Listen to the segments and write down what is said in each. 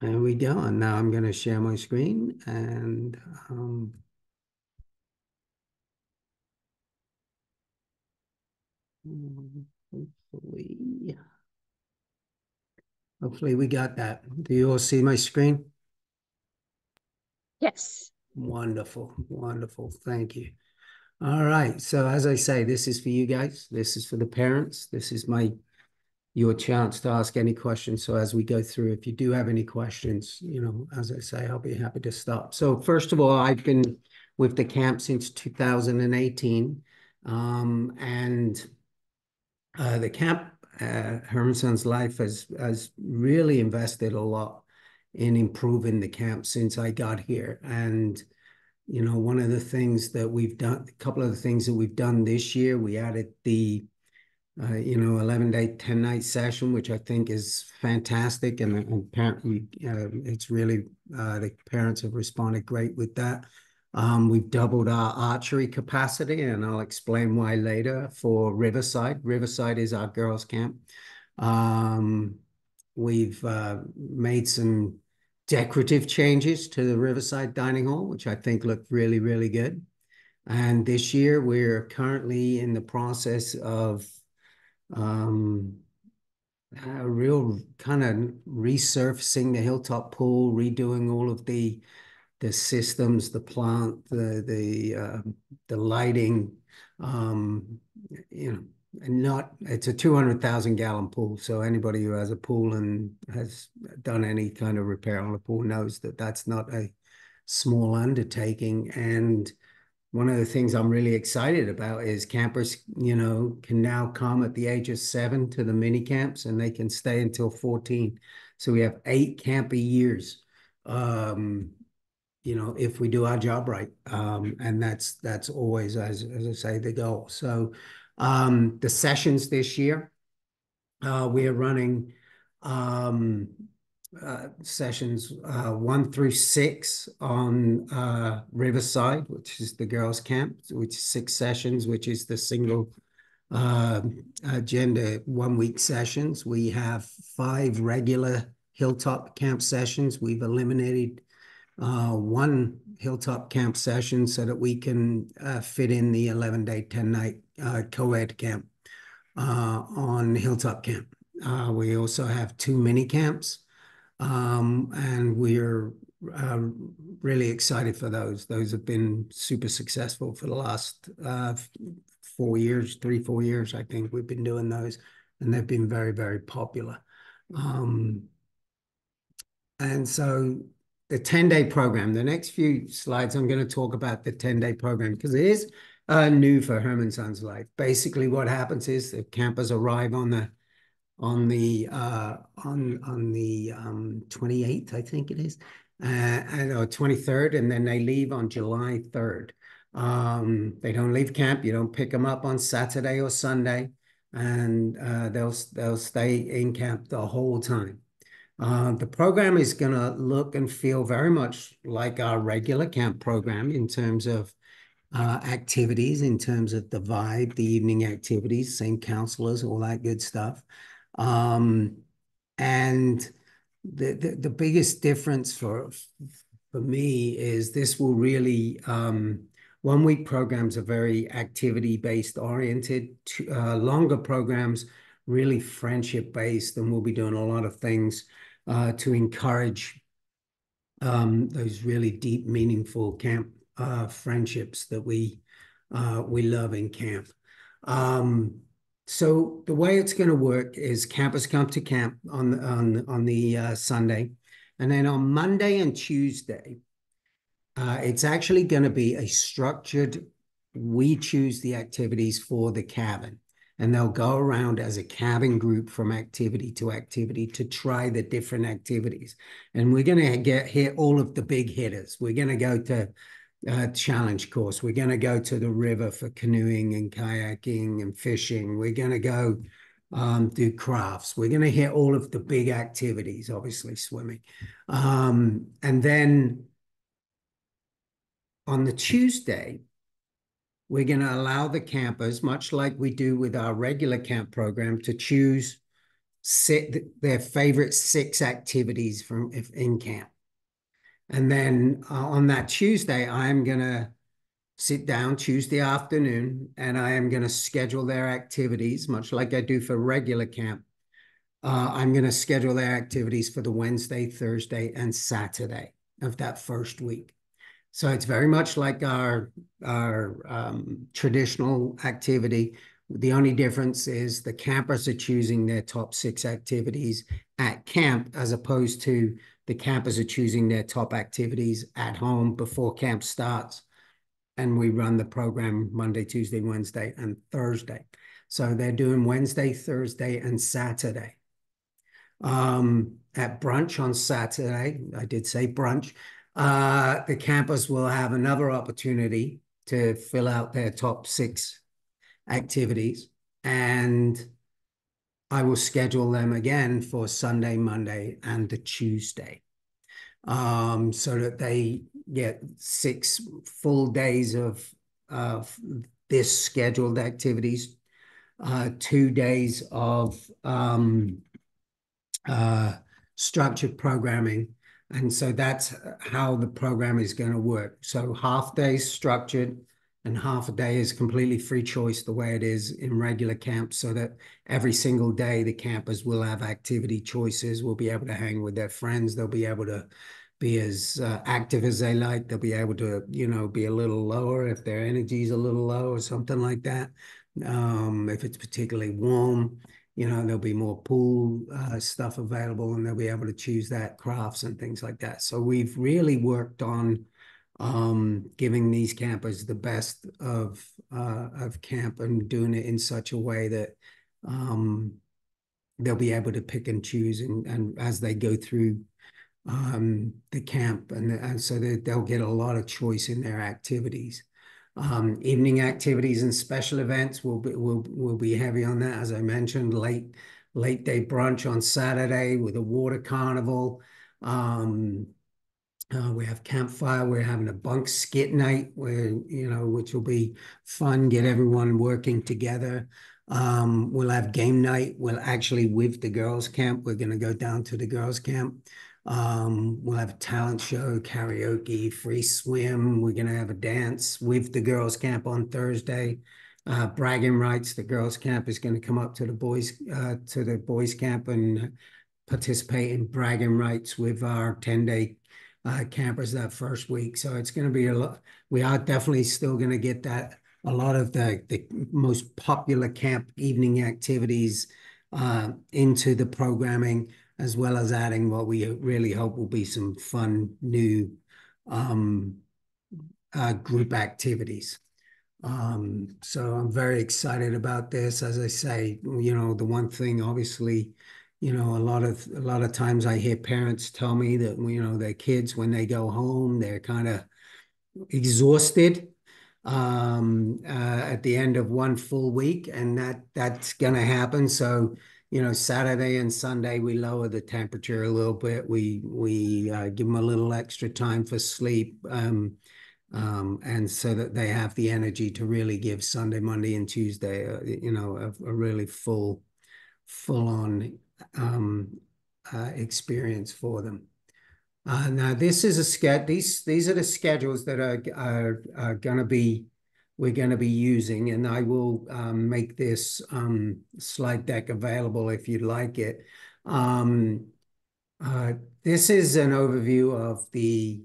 There we go. And now I'm going to share my screen and hopefully, hopefully we got that. Do you all see my screen? Yes. Wonderful, wonderful. Thank you. All right. So as I say, this is for you guys. This is for the parents. This is your chance to ask any questions. So as we go through, if you do have any questions, as I say, I'll be happy to stop. So first of all, I've been with the camp since 2018. And the camp, Herman's life has really invested a lot in improving the camp since I got here. And one of the things that we've done, a couple of the things that we've done this year, we added the 11-day, 10-night session, which I think is fantastic. And it's really, the parents have responded great with that. We've doubled our archery capacity, and I'll explain why later for Riverside. Riverside is our girls' camp. Um, we've made some decorative changes to the Riverside Dining Hall, which I think look really, really good. And this year, we're currently in the process of um, a real kind of resurfacing the hilltop pool, redoing all of the systems, the plant, the lighting. Um, you know, and not it's a 200,000 gallon pool. So anybody who has a pool and has done any kind of repair on a pool knows that that's not a small undertaking. And one of the things I'm really excited about is campers, can now come at the age of 7 to the mini camps and they can stay until 14. So we have 8 camper years, um, if we do our job right. And that's always, as I say, the goal. So the sessions this year, we are running um, sessions 1 through 6 on Riverside, which is the girls' camp, which is 6 sessions, which is the single uh, agenda 1 week sessions. We have 5 regular hilltop camp sessions. We've eliminated one hilltop camp session so that we can fit in the 11-day, 10-night co-ed camp on Hilltop Camp. We also have 2 mini camps, and we're uh, really excited for those. Those have been super successful for the last 4 years, 3, 4 years. I think we've been doing those, and they've been very, very popular. Um, and so the 10-day program, the next few slides, I'm going to talk about the 10-day program because it is new for Herman Son's life. Basically, what happens is the campers arrive on the 28th, I think it is, or 23rd, and then they leave on July 3rd. They don't leave camp. You don't pick them up on Saturday or Sunday, and they'll stay in camp the whole time. The program is going to look and feel very much like our regular camp program in terms of activities, in terms of the vibe, the evening activities, same counselors, all that good stuff. Um, and the biggest difference for me is this will really 1 week programs are very activity based oriented. Longer programs really friendship based, and we'll be doing a lot of things to encourage those really deep, meaningful camp friendships that we love in camp. Um, so the way it's going to work is campers come to camp on the Sunday, and then on Monday and Tuesday, it's actually going to be a structured. We choose the activities for the cabin, and they'll go around as a cabin group from activity to activity to try the different activities. And we're going to hit all of the big hitters. We're going to go to challenge course. We're going to go to the river for canoeing and kayaking and fishing. We're going to go do crafts. We're going to hit all of the big activities, obviously swimming. And then on the Tuesday, we're going to allow the campers, much like we do with our regular camp program, to choose their favorite 6 activities from if in camp. And then on that Tuesday, I'm going to sit down Tuesday afternoon and I am going to schedule their activities, much like I do for regular camp. I'm going to schedule their activities for the Wednesday, Thursday, and Saturday of that first week. So it's very much like our traditional activity. The only difference is the campers are choosing their top 6 activities at camp, as opposed to the campers are choosing their top activities at home before camp starts. And we run the program Monday, Tuesday, Wednesday, and Thursday. So they're doing Wednesday, Thursday, and Saturday. At brunch on Saturday, I did say brunch, the campus will have another opportunity to fill out their top 6 activities, and I will schedule them again for Sunday, Monday, and the Tuesday, so that they get 6 full days of this scheduled activities, 2 days of structured programming. And so that's how the program is going to work. So half day structured and half a day is completely free choice, the way it is in regular camp, so that every single day the campers will have activity choices, will be able to hang with their friends, they'll be able to be as active as they like, they'll be able to, be a little lower if their energy is a little low or something like that. If it's particularly warm, there'll be more pool stuff available, and they'll be able to choose that, crafts and things like that. So we've really worked on giving these campers the best of camp and doing it in such a way that they'll be able to pick and choose and as they go through the camp, and so that they'll get a lot of choice in their activities. Evening activities and special events will be heavy on that. As I mentioned, late day brunch on Saturday with a water carnival. We have campfire. We're having a bunk skit night which will be fun, get everyone working together. We'll have game night. We'll actually, with the girls' camp, we're going to go down to the girls' camp. We'll have a talent show, karaoke, free swim. We're going to have a dance with the girls' camp on Thursday. Bragging rights. The girls' camp is going to come up to the boys' camp and participate in bragging rights with our 10-day campers that first week. So it's going to be a lot. We are definitely still going to get that, a lot of the most popular camp evening activities into the programming, as well as adding what we really hope will be some fun new group activities. So I'm very excited about this. As I say, the one thing, obviously, a lot of times I hear parents tell me that, their kids, when they go home, they're kind of exhausted at the end of one full week, and that's going to happen. So, Saturday and Sunday, we lower the temperature a little bit. We give them a little extra time for sleep, and so that they have the energy to really give Sunday, Monday, and Tuesday, a really full-on experience for them. Now this is these are the schedules that are going to be we're going to be using, and I will make this slide deck available if you'd like it. This is an overview of a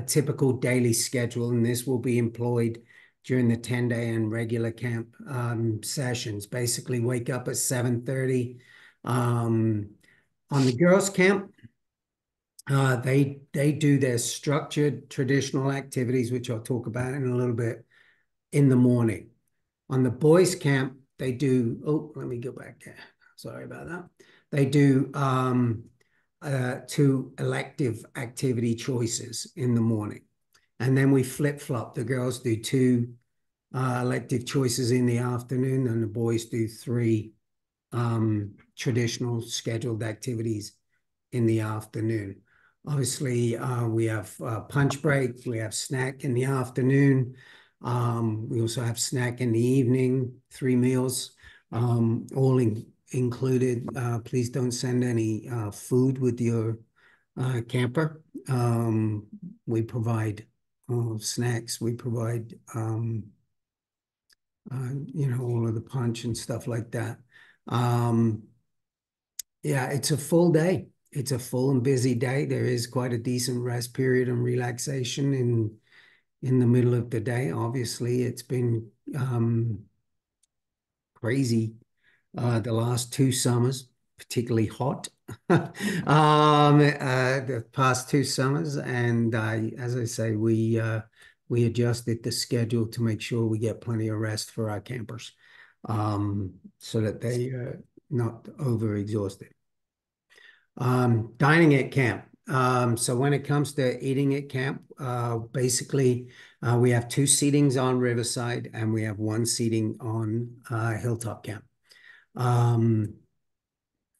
typical daily schedule, and this will be employed during the 10-day and regular camp sessions. Basically, wake up at 7:30. On the girls' camp, they do their structured traditional activities, which I'll talk about in a little bit, in the morning. On the boys' camp, they do, oh, let me go back there. Sorry about that. They do 2 elective activity choices in the morning. And then we flip-flop. The girls do 2 elective choices in the afternoon, and the boys do 3 traditional scheduled activities in the afternoon. Obviously, we have punch break, we have snack in the afternoon. We also have snack in the evening, 3 meals, all included, please don't send any food with your camper. We provide snacks. We provide, all of the punch and stuff like that. Um, yeah, it's a full day. It's a full and busy day. There is quite a decent rest period and relaxation in the middle of the day. Obviously, it's been crazy the last 2 summers, particularly hot. The past 2 summers, and as I say, we adjusted the schedule to make sure we get plenty of rest for our campers, so that they not overexhausted. Dining at camp. So when it comes to eating at camp, basically we have 2 seatings on Riverside and we have 1 seating on Hilltop Camp.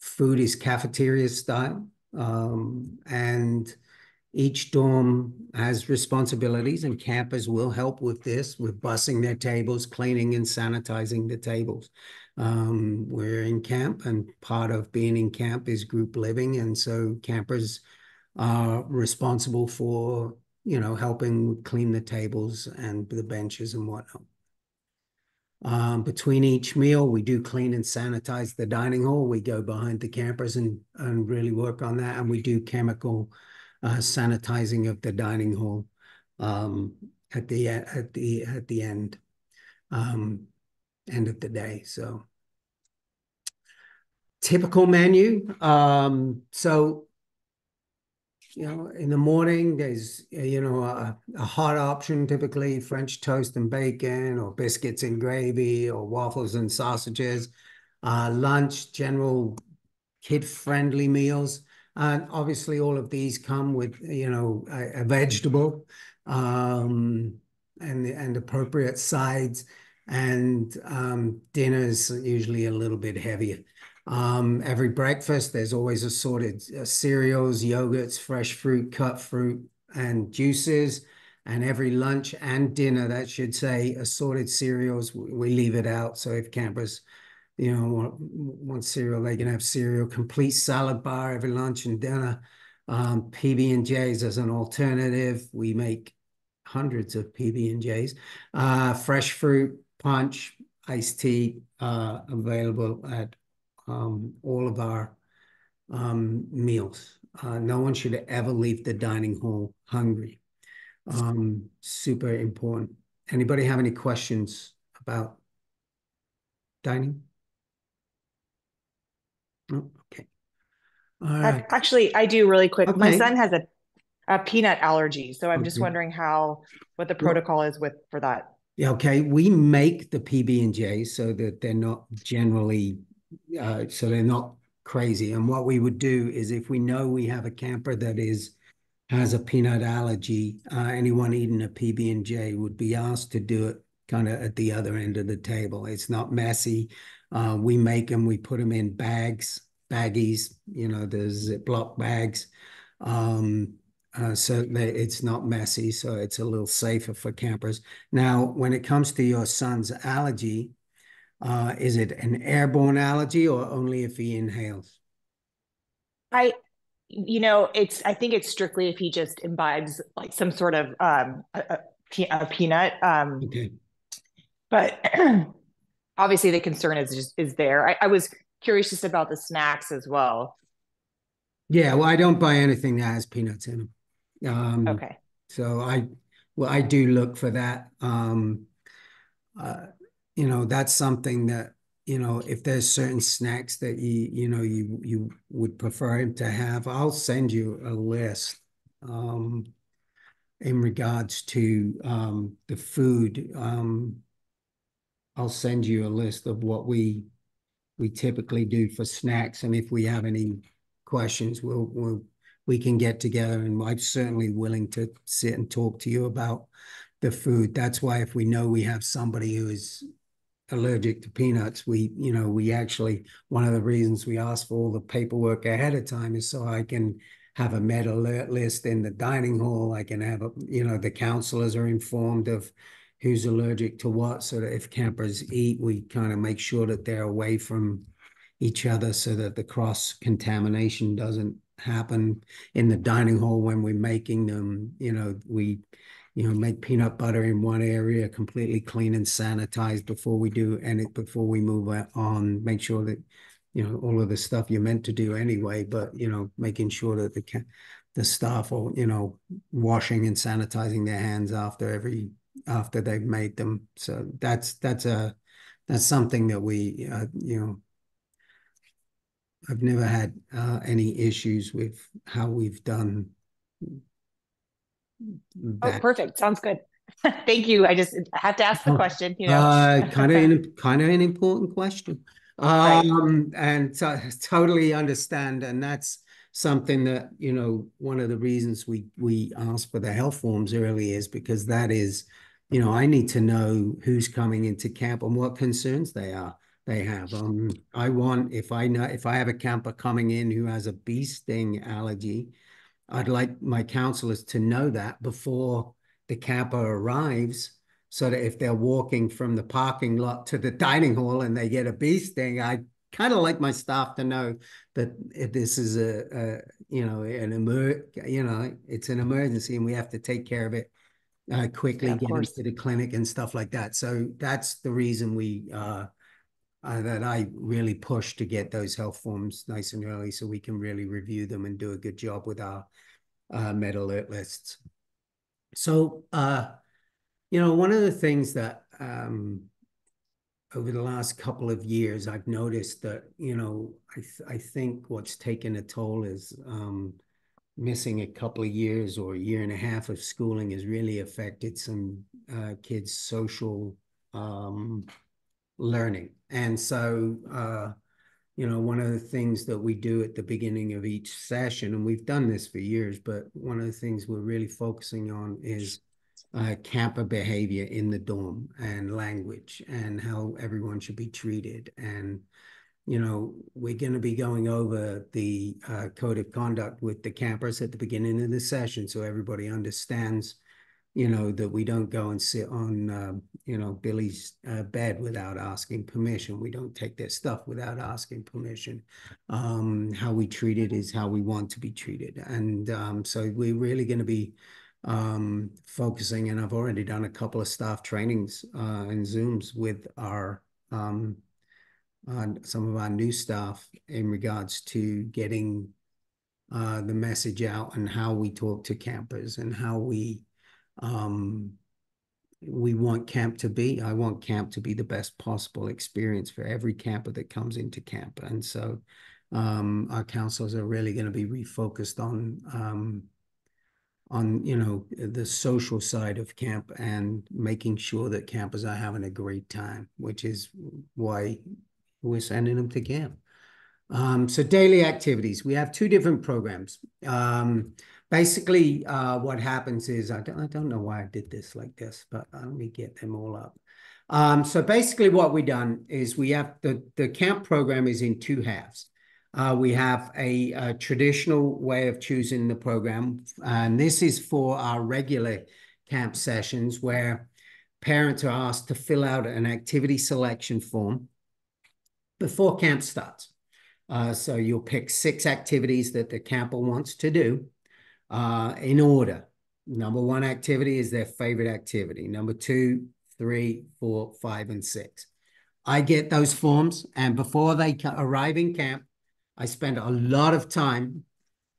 Food is cafeteria style, and each dorm has responsibilities, and campers will help with this, with bussing their tables, cleaning and sanitizing the tables. We're in camp, and part of being in camp is group living, and so campers are responsible for, helping clean the tables and the benches and whatnot. Between each meal, we do clean and sanitize the dining hall. We go behind the campers and really work on that. And we do chemical sanitizing of the dining hall at the end of the day. So typical menu. So in the morning, there's, a hot option, typically French toast and bacon, or biscuits and gravy, or waffles and sausages. Lunch, general kid-friendly meals. And obviously, all of these come with, a vegetable, and appropriate sides. And dinner's usually a little bit heavier. Every breakfast, there's always assorted cereals, yogurts, fresh fruit, cut fruit, and juices. And every lunch and dinner, that should say assorted cereals, we leave it out. So if campers, want cereal, they can have cereal. Complete salad bar every lunch and dinner. PB&Js as an alternative. We make hundreds of PB&Js. Fresh fruit, punch, iced tea, available at all of our meals. No one should ever leave the dining hall hungry. Super important. Anybody have any questions about dining? Oh, okay. All right. Actually, I do really quick. My Okay. son has a peanut allergy, so I'm just Okay. wondering what the Well, protocol is for that. yeah, okay. We make the PB&J so that they're not generally, so they're not crazy. And what we would do is, if we know we have a camper that has a peanut allergy, anyone eating a PB&J would be asked to do it kind of at the other end of the table. It's not messy. We make them, we put them in baggies, the Ziploc bags. So that it's not messy, so it's a little safer for campers. Now, when it comes to your son's allergy, is it an airborne allergy or only if he inhales? I, I think it's strictly if he just imbibes like some sort of a peanut. Okay. But obviously the concern is there. I was curious just about the snacks as well. Yeah, well, I don't buy anything that has peanuts in them. Okay. So I do look for that. Uh, that's something that, if there's certain snacks that you would prefer him to have, I'll send you a list in regards to the food. I'll send you a list of what we typically do for snacks, and if we have any questions, we can get together, and I'm certainly willing to sit and talk to you about the food. That's why if we know we have somebody who is allergic to peanuts, we actually, one of the reasons we ask for all the paperwork ahead of time is so I can have a med alert list in the dining hall. I can have the counselors are informed of who's allergic to what, so that if campers eat, we kind of make sure that they're away from each other so that the cross contamination doesn't happen in the dining hall when we're making them. We make peanut butter in one area completely clean and sanitized before we do, and before we move on, make sure that all of the stuff you're meant to do anyway, but making sure that the staff are washing and sanitizing their hands after they've made them. So that's something that I've never had any issues with how we've done Oh, that. perfect. Sounds good. Thank you. I just had to ask the Oh, question, you know. kind of an important question. Right. And totally understand. And that's something that, one of the reasons we ask for the health forms early is because that is, I need to know who's coming into camp and what concerns they have. If I have a camper coming in who has a bee sting allergy, I'd like my counselors to know that before the camper arrives, so that if they're walking from the parking lot to the dining hall and they get a bee sting, I kind of like my staff to know that if this is it's an emergency and we have to take care of it Yeah, quickly, of get them course. to the clinic and stuff like that. So that's the reason that I really push to get those health forms nice and early so we can really review them and do a good job with our med alert lists. So, one of the things that over the last couple of years, I've noticed that, I think what's taken a toll is missing a couple of years or a year and a half of schooling has really affected some kids' social learning. And so, one of the things that we do at the beginning of each session, and we've done this for years, but one of the things we're really focusing on is camper behavior in the dorm and language and how everyone should be treated. And, we're going to be going over the code of conduct with the campers at the beginning of the session so everybody understands that we don't go and sit on, Billy's bed without asking permission. We don't take their stuff without asking permission. How we treat it is how we want to be treated. And so we're really going to be focusing, and I've already done a couple of staff trainings and Zooms with some of our new staff in regards to getting the message out and how we talk to campers and how um, we want camp to be. I want camp to be the best possible experience for every camper that comes into camp. And so our counselors are really going to be refocused on the social side of camp and making sure that campers are having a great time, which is why we're sending them to camp. So daily activities, we have two different programs. Basically, what happens is, I don't know why I did this like this, but let me get them all up. So basically what we've done is we have the camp program is in two halves. We have a traditional way of choosing the program, and this is for our regular camp sessions where parents are asked to fill out an activity selection form before camp starts. So you'll pick 6 activities that the camper wants to do in order. Number 1 activity is their favorite activity. Number 2, 3, 4, 5, and 6. I get those forms, and before they arrive in camp, I spend a lot of time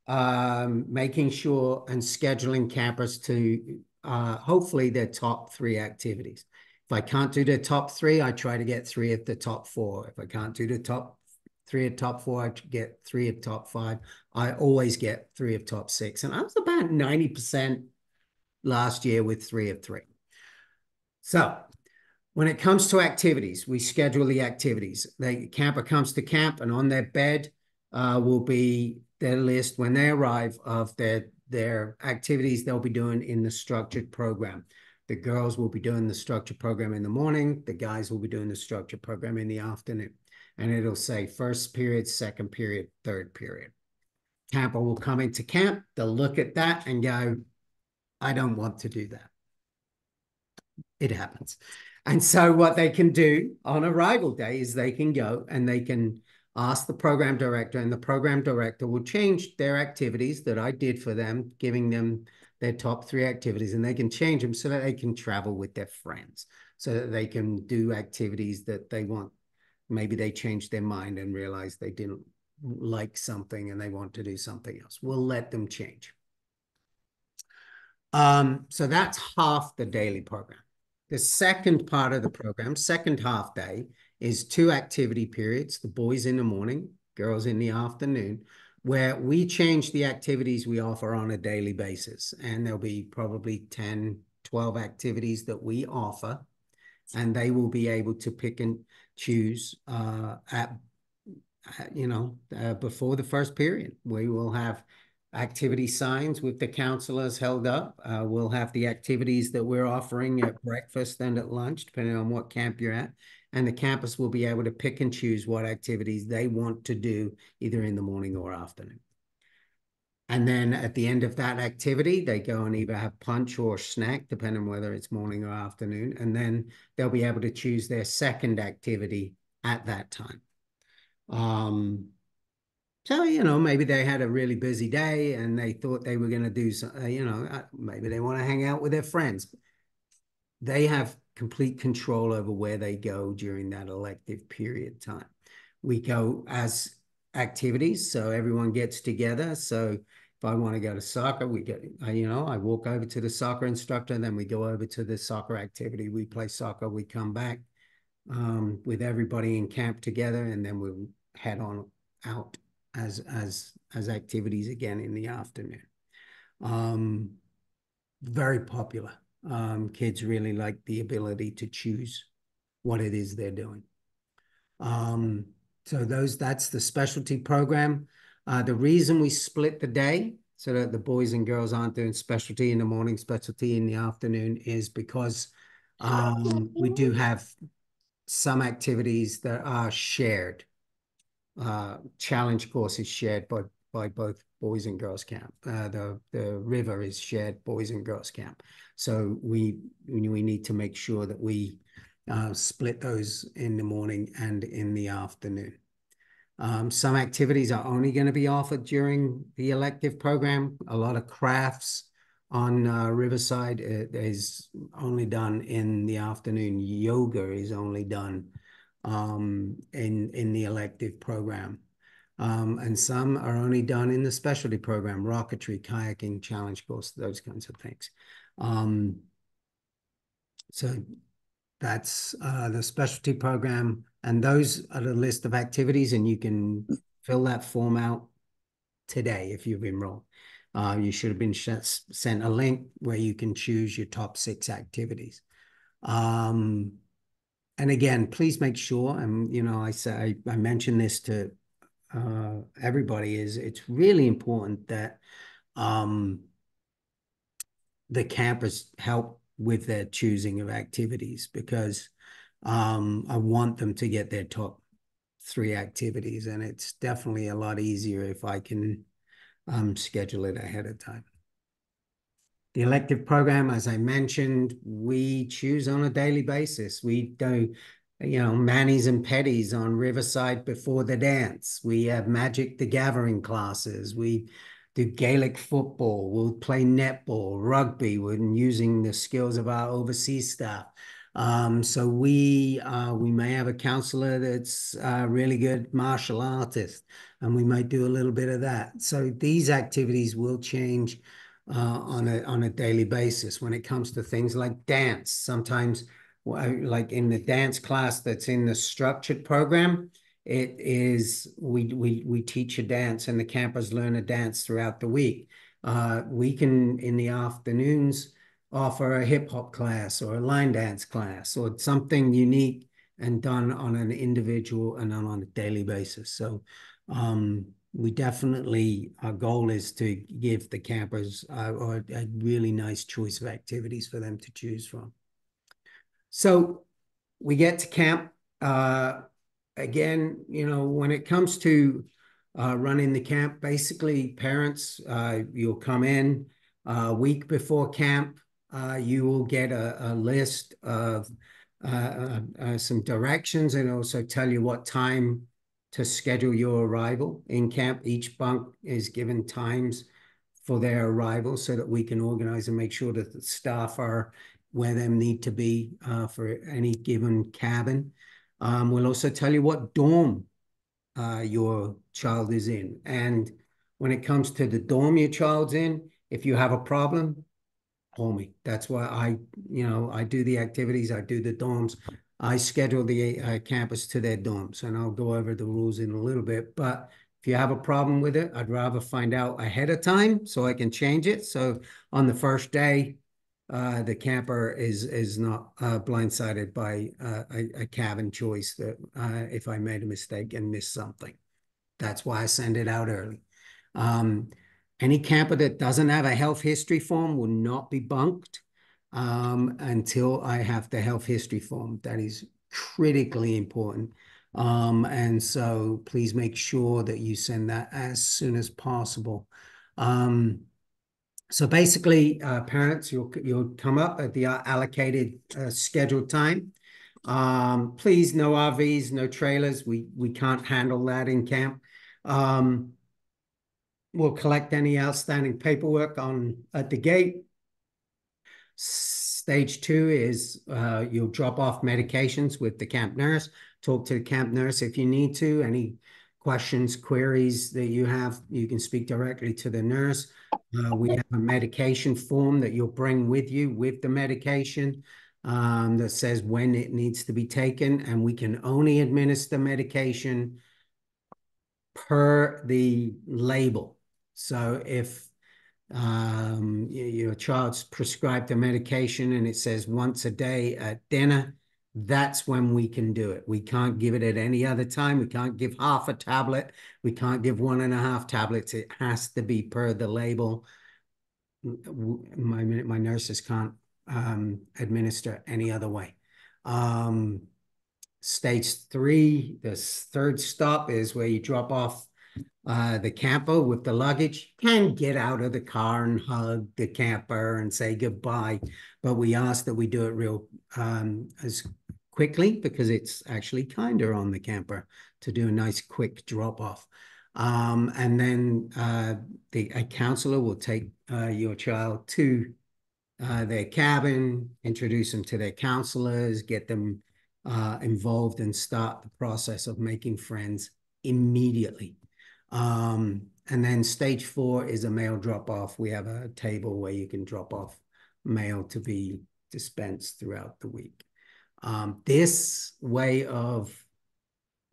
making sure and scheduling campers to hopefully their top 3 activities. If I can't do the top 3, I try to get 3 of the top 4. If I can't do the top 3 of top 4, I get 3 of top 5. I always get 3 of top 6. And I was about 90% last year with 3 of 3. So when it comes to activities, we schedule the activities. The camper comes to camp, and on their bed will be their list when they arrive of their activities they'll be doing in the structured program. The girls will be doing the structured program in the morning. The guys will be doing the structured program in the afternoon. And it'll say first period, second period, third period. Camper will come into camp. They'll look at that and go, I don't want to do that. It happens. And so what they can do on arrival day is they can go and they can ask the program director, and the program director will change their activities that I did for them, giving them their top 3 activities, and they can change them so that they can travel with their friends, so that they can do activities that they want. Maybe they changed their mind and realized they didn't like something and they want to do something else. We'll let them change. So that's half the daily program. The second part of the program, second half day, is 2 activity periods, the boys in the morning, girls in the afternoon, where we change the activities we offer on a daily basis. And there'll be probably 10, 12 activities that we offer, and they will be able to pick and choose before the first period. We will have activity signs with the counselors held up. We'll have the activities that we're offering at breakfast and at lunch, depending on what camp you're at. And the campus will be able to pick and choose what activities they want to do either in the morning or afternoon. And then at the end of that activity, they go and either have punch or snack, depending on whether it's morning or afternoon. And then they'll be able to choose their second activity at that time. So, maybe they had a really busy day and they thought they were going to do something, maybe they want to hang out with their friends. They have complete control over where they go during that elective period time. We go as activities, so everyone gets together. So if I want to go to soccer, I walk over to the soccer instructor, and then we go over to the soccer activity. We play soccer, we come back with everybody in camp together, and then we'll head on out as activities again in the afternoon. Very popular. Kids really like the ability to choose what it is they're doing. So that's the specialty program. The reason we split the day so that the boys and girls aren't doing specialty in the morning, specialty in the afternoon, is because we do have some activities that are shared. Challenge course is shared by both boys and girls camp. The river is shared boys and girls camp. So we need to make sure that we split those in the morning and in the afternoon. Some activities are only going to be offered during the elective program. A lot of crafts on Riverside is only done in the afternoon. Yoga is only done in the elective program. And some are only done in the specialty program, rocketry, kayaking, challenge course, those kinds of things. So that's the specialty program, and those are the list of activities, and you can fill that form out today if you've enrolled. You should have been sent a link where you can choose your top 6 activities. And again, please make sure, and I mentioned this to everybody, is it's really important that the campers help with their choosing of activities, because I want them to get their top 3 activities, and it's definitely a lot easier if I can schedule it ahead of time. The elective program, as I mentioned, we choose on a daily basis. We do, manis and petties on Riverside before the dance. We have Magic the Gathering classes. We do Gaelic football. We'll play netball, rugby. We're using the skills of our overseas staff. So we may have a counselor that's a really good martial artist, and we might do a little bit of that. So these activities will change on a daily basis. When it comes to things like dance, sometimes like in the dance class that's in the structured program, it is we teach a dance and the campers learn a dance throughout the week. We can in the afternoons offer a hip hop class or a line dance class or something unique and done on an individual and on a daily basis. So we definitely, our goal is to give the campers a really nice choice of activities for them to choose from. So we get to camp. Again, when it comes to running the camp, basically parents, you'll come in a week before camp. You will get a list of some directions and also tell you what time to schedule your arrival in camp. Each bunk is given times for their arrival so that we can organize and make sure that the staff are where they need to be for any given cabin. We'll also tell you what dorm your child is in. And when it comes to the dorm your child's in, if you have a problem, call me. That's why I do the activities, I do the dorms. I schedule the campus to their dorms, and I'll go over the rules in a little bit. But if you have a problem with it, I'd rather find out ahead of time so I can change it. So on the first day, the camper is not blindsided by a cabin choice that if I made a mistake and missed something. That's why I send it out early. Um, any camper that doesn't have a health history form will not be bunked until I have the health history form. That is critically important. And so please make sure that you send that as soon as possible. So basically, parents, you'll come up at the allocated scheduled time. Please, no RVs, no trailers. We can't handle that in camp. We'll collect any outstanding paperwork at the gate. Stage 2 is you'll drop off medications with the camp nurse. Talk to the camp nurse if you need to. Any questions, queries that you have, you can speak directly to the nurse. We have a medication form that you'll bring with you with the medication that says when it needs to be taken, and we can only administer medication per the label. So if your child's prescribed a medication and it says once a day at dinner, that's when we can do it. We can't give it at any other time. We can't give half a tablet. We can't give 1.5 tablets. It has to be per the label. My nurses can't administer any other way. Stage 3, the third stop is where you drop off the camper with the luggage. Can get out of the car and hug the camper and say goodbye, but we ask that we do it real as quickly because it's actually kinder on the camper to do a nice quick drop off. And then a counselor will take your child to their cabin, introduce them to their counselors, get them involved, and start the process of making friends immediately. And then stage 4 is a mail drop off. We have a table where you can drop off mail to be dispensed throughout the week. This way of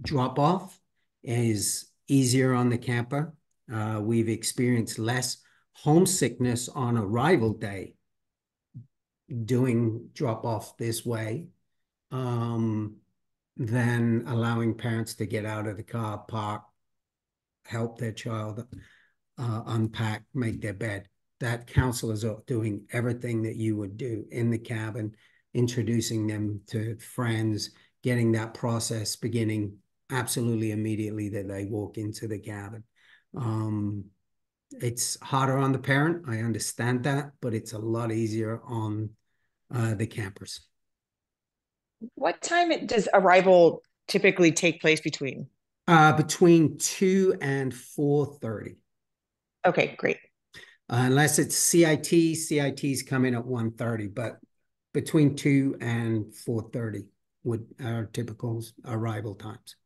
drop off is easier on the camper. We've experienced less homesickness on arrival day doing drop off this way than allowing parents to get out of the car, park, help their child unpack, make their bed. That counselors are doing everything that you would do in the cabin, introducing them to friends, getting that process beginning absolutely immediately that they walk into the cabin. It's harder on the parent, I understand that, but it's a lot easier on the campers. What time does arrival typically take place between? Between 2 and 4:30. Okay, great. Unless it's CIT, CITs come in at 1:30, but between 2 and 4:30 would our typical arrival times.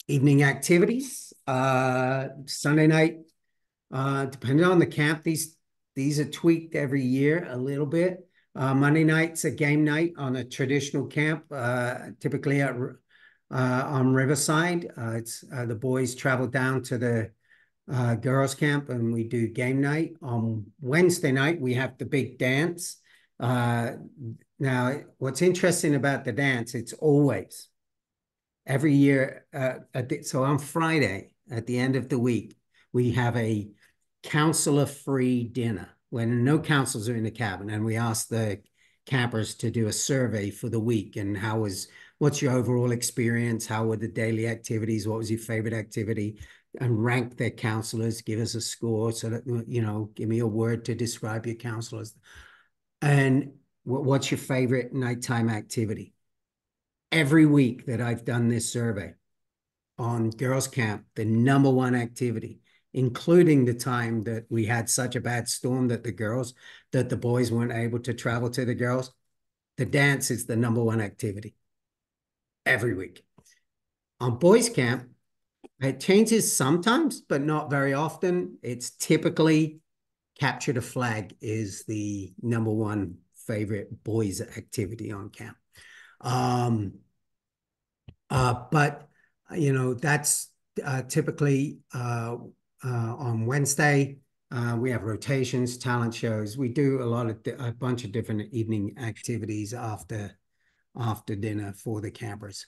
Evening activities, Sunday night, depending on the camp, these are tweaked every year a little bit. Monday night's a game night on a traditional camp, typically on Riverside. It's the boys travel down to the girls' camp and we do game night. On Wednesday night, we have the big dance. Now, what's interesting about the dance, it's always every year. So on Friday, at the end of the week, we have a counselor-free dinner when no counselors are in the cabin, and we ask the campers to do a survey for the week and what's your overall experience? How were the daily activities? What was your favorite activity? And rank their counselors, give us a score so that, give me a word to describe your counselors. And what's your favorite nighttime activity? every week that I've done this survey on girls' camp, the number one activity, including the time that we had such a bad storm that the boys weren't able to travel to the girls, the dance is the number one activity every week. On boys' camp, it changes sometimes, but not very often. It's typically capture the flag is the number one favorite boys activity on camp. Um, but that's typically on Wednesday. We have rotations, talent shows. We do a bunch of different evening activities after dinner for the campers.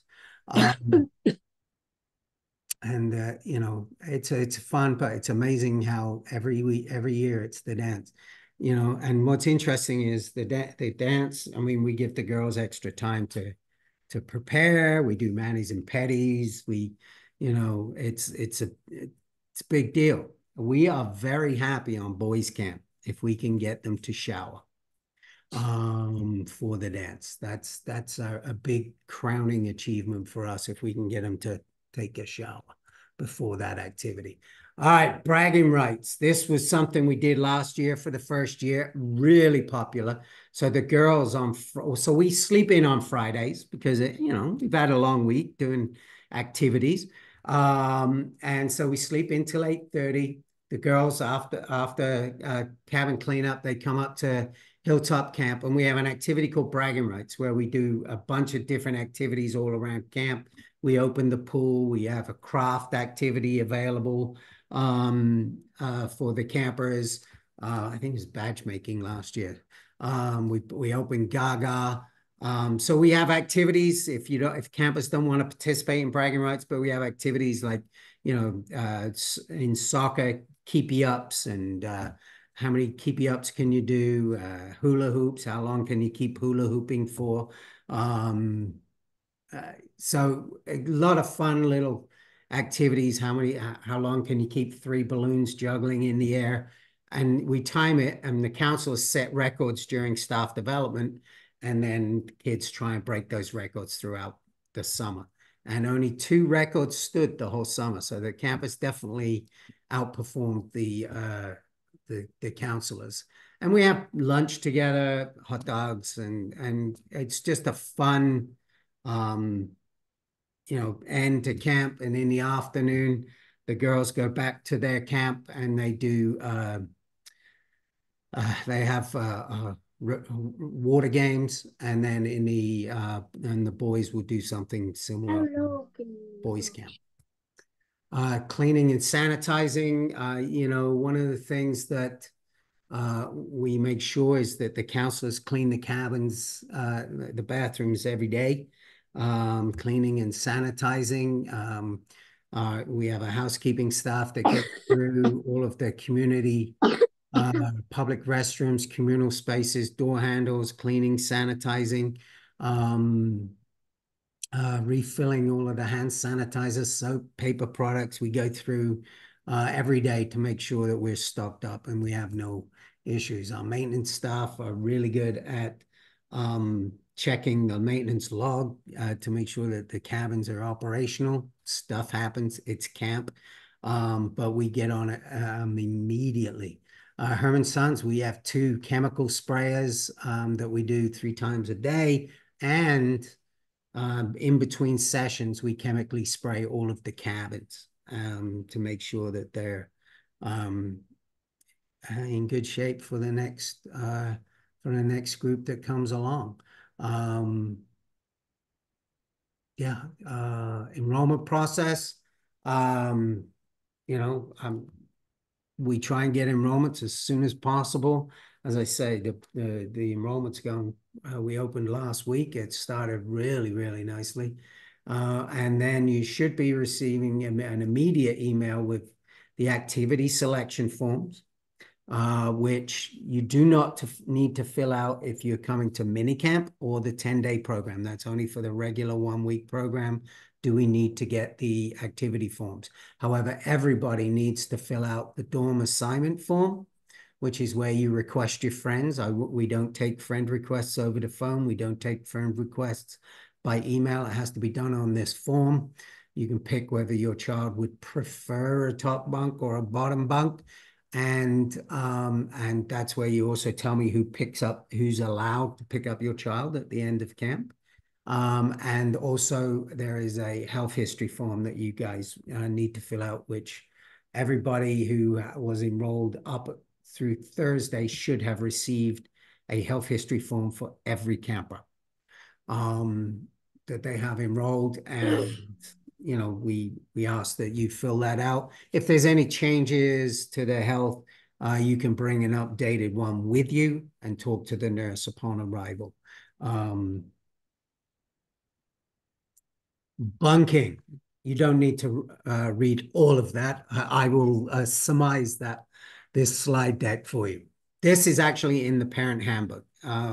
And it's fun, but it's amazing how every year it's the dance. And what's interesting is the dance. I mean, we give the girls extra time to prepare. We do manis and petties. It's a big deal. We are very happy on boys camp if we can get them to shower for the dance. That's a big crowning achievement for us if we can get them to take a shower before that activity. All right, bragging rights. This was something we did last year for the first year, really popular. So the girls so we sleep in on Fridays because we've had a long week doing activities. And so we sleep in till 8:30. The girls after cabin cleanup, they come up to Hilltop Camp, and we have an activity called bragging rights where we do a bunch of different activities all around camp. We open the pool. We have a craft activity available for the campers. I think it was badge making last year. We opened Gaga. So we have activities if campers don't want to participate in bragging rights, but we have activities like in soccer, keepy ups and how many keepy ups can you do? Hula hoops. How long can you keep hula hooping for? So a lot of fun little activities. How long can you keep 3 balloons juggling in the air? And we time it, and the counselors set records during staff development, and then kids try and break those records throughout the summer. And only 2 records stood the whole summer. So the campus definitely outperformed the counselors. And we have lunch together, hot dogs, and it's just a fun end to camp. And in the afternoon, the girls go back to their camp and they have water games, and then and the boys will do something similar. Boys camp. Cleaning and sanitizing. One of the things that we make sure is that the counselors clean the cabins, the bathrooms every day, cleaning and sanitizing. We have a housekeeping staff that goes through all of the community public restrooms, communal spaces, door handles, cleaning, sanitizing, refilling all of the hand sanitizers, soap, paper products. We go through every day to make sure that we're stocked up and we have no issues. Our maintenance staff are really good at checking the maintenance log to make sure that the cabins are operational. Stuff happens, it's camp, but we get on it immediately. Hermann Sons, we have 2 chemical sprayers that we do 3 times a day, and in between sessions, we chemically spray all of the cabins to make sure that they're in good shape for the next group that comes along. Enrollment process. We try and get enrollments as soon as possible. As I say, the enrollment's going. We opened last week. It started really, really nicely. And then you should be receiving an immediate email with the activity selection forms, which you do not need to fill out if you're coming to minicamp or the 10-day program. That's only for the regular 1-week program. Do we need to get the activity forms? However, everybody needs to fill out the dorm assignment form, which is where you request your friends. We don't take friend requests over the phone. We don't take friend requests by email. It has to be done on this form. You can pick whether your child would prefer a top bunk or a bottom bunk. And that's where you also tell me who's allowed to pick up your child at the end of camp. And also there is a health history form that you guys need to fill out, which everybody who was enrolled up through Thursday should have received a health history form for every camper that they have enrolled. And we ask that you fill that out. If there's any changes to their health, you can bring an updated one with you and talk to the nurse upon arrival. Bunking. You don't need to read all of that. I will surmise this slide deck for you. This is actually in the parent handbook.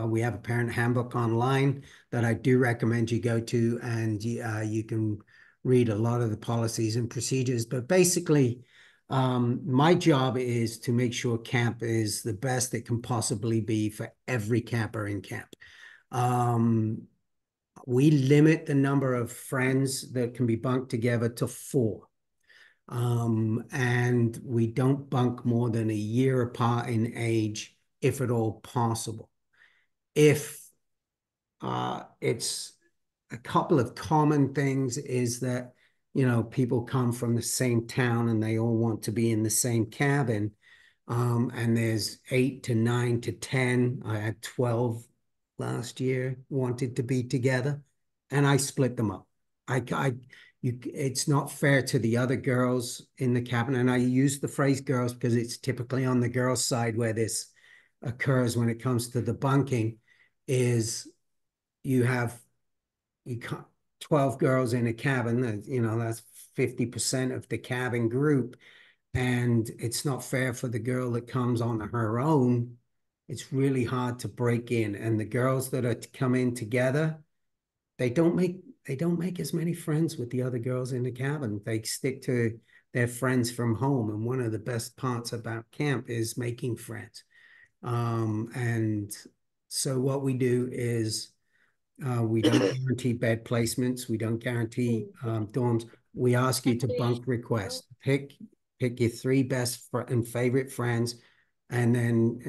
We have a parent handbook online that I do recommend you go to, and you can read a lot of the policies and procedures. But basically, my job is to make sure camp is the best it can possibly be for every camper in camp. We limit the number of friends that can be bunked together to 4. And we don't bunk more than a year apart in age, if at all possible. If it's a couple of common things is that, people come from the same town and they all want to be in the same cabin. And there's 8 to 9 to 10. I had 12 last year wanted to be together, and I split them up. It's not fair to the other girls in the cabin, and I use the phrase girls because it's typically on the girls' side where this occurs when it comes to the bunking. Is you have 12 girls in a cabin, that's 50% of the cabin group, and it's not fair for the girl that comes on her own. It's really hard to break in, and the girls that are to come in together, they don't make as many friends with the other girls in the cabin. They stick to their friends from home, and one of the best parts about camp is making friends. And so what we do is we don't guarantee bed placements. We don't guarantee dorms. We ask you to bunk request. Pick your 3 best and favorite friends, and then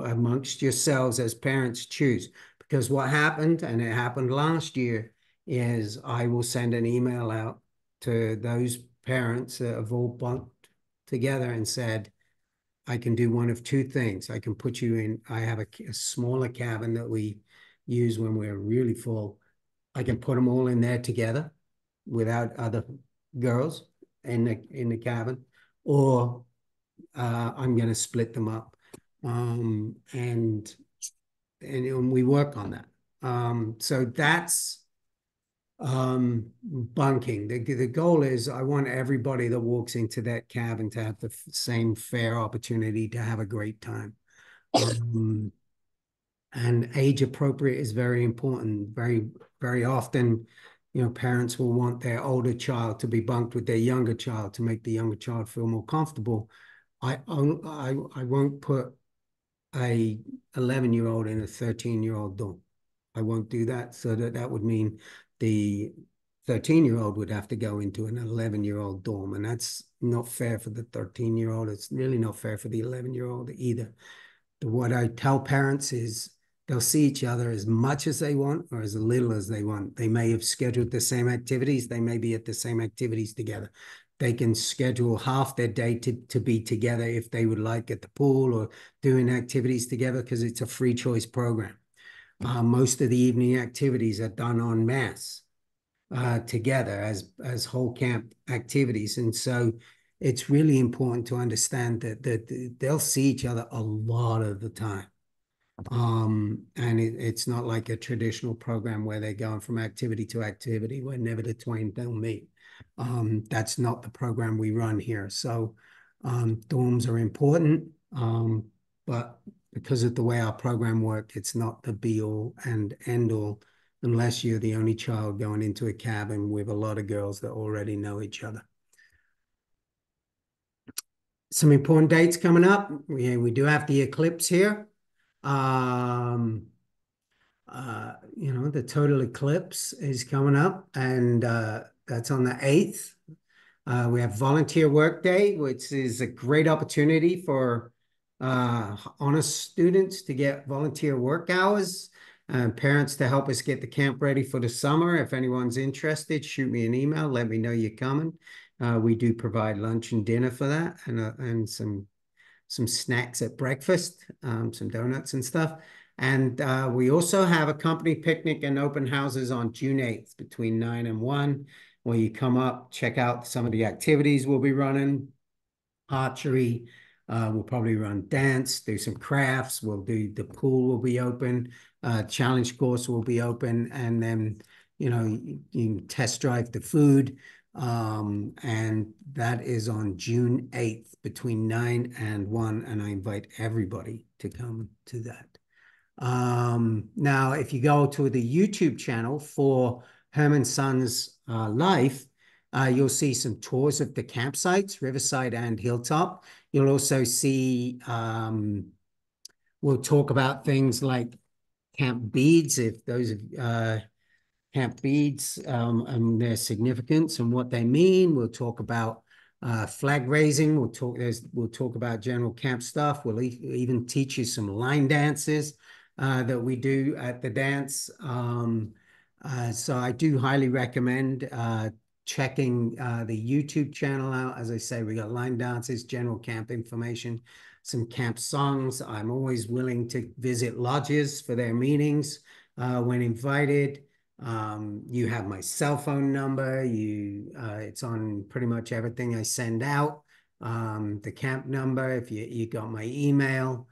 amongst yourselves as parents choose. Because what happened, and it happened last year, is I will send an email out to those parents that have all bunked together and said, I can do one of 2 things. I can put you in, I have a smaller cabin that we use when we're really full. I can put them all in there together without other girls in the cabin, or I'm going to split them up. And we work on that. So that's bunking. The goal is I want everybody that walks into that cabin to have the same fair opportunity to have a great time. And age appropriate is very important. Very, very often, parents will want their older child to be bunked with their younger child to make the younger child feel more comfortable. I won't put a 11-year-old in a 13-year-old dorm. I won't do that. So that would mean the 13-year-old would have to go into an 11-year-old dorm, and that's not fair for the 13-year-old. It's really not fair for the 11-year-old either. What I tell parents is they'll see each other as much as they want or as little as they want. They may have scheduled the same activities. They may be at the same activities together. They can schedule half their day to be together if they would like at the pool or doing activities together, because it's a free choice program. Most of the evening activities are done en masse together as whole camp activities. And so it's really important to understand that they'll see each other a lot of the time. And it's not like a traditional program where they're going from activity to activity where never the twain don't meet. That's not the program we run here. So dorms are important, but because of the way our program worked, it's not the be all and end all unless you're the only child going into a cabin with a lot of girls that already know each other. Some important dates coming up. We do have the eclipse here. The total eclipse is coming up, and that's on the 8th. We have Volunteer Work Day, which is a great opportunity for honest students to get volunteer work hours and parents to help us get the camp ready for the summer. If anyone's interested, shoot me an email. Let me know you're coming. We do provide lunch and dinner for that, and some snacks at breakfast, some donuts and stuff. And we also have a company picnic and open houses on June 8th between 9 and 1, where you come up, check out some of the activities we'll be running, archery. We'll probably run dance, do some crafts. We'll do the pool will be open, challenge course will be open, and then you can test drive the food. And that is on June 8th between 9 and 1, and I invite everybody to come to that. Now, if you go to the YouTube channel for Herman Son's life, you'll see some tours of the campsites, Riverside and Hilltop. You'll also see, we'll talk about things like camp beads, if those camp beads and their significance and what they mean. We'll talk about flag raising. We'll talk about general camp stuff. We'll even teach you some line dances that we do at the dance. So I do highly recommend checking the YouTube channel out. As I say, we got line dances, general camp information, some camp songs. I'm always willing to visit lodges for their meetings when invited. You have my cell phone number. It's on pretty much everything I send out. The camp number, if you got my email.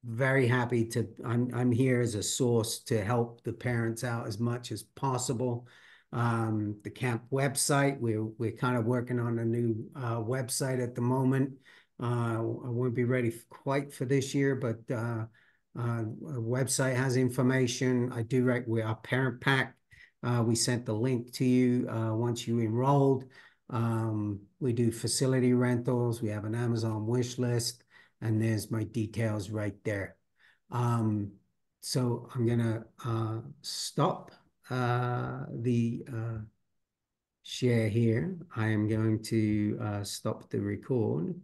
Very happy to, I'm here as a source to help the parents out as much as possible. The camp website, we're kind of working on a new website at the moment. I won't be ready quite for this year, but our website has information. We our parent pack. We sent the link to you once you enrolled. We do facility rentals. We have an Amazon wish list, and there's my details right there. So I'm gonna stop the share here. I am going to stop the record.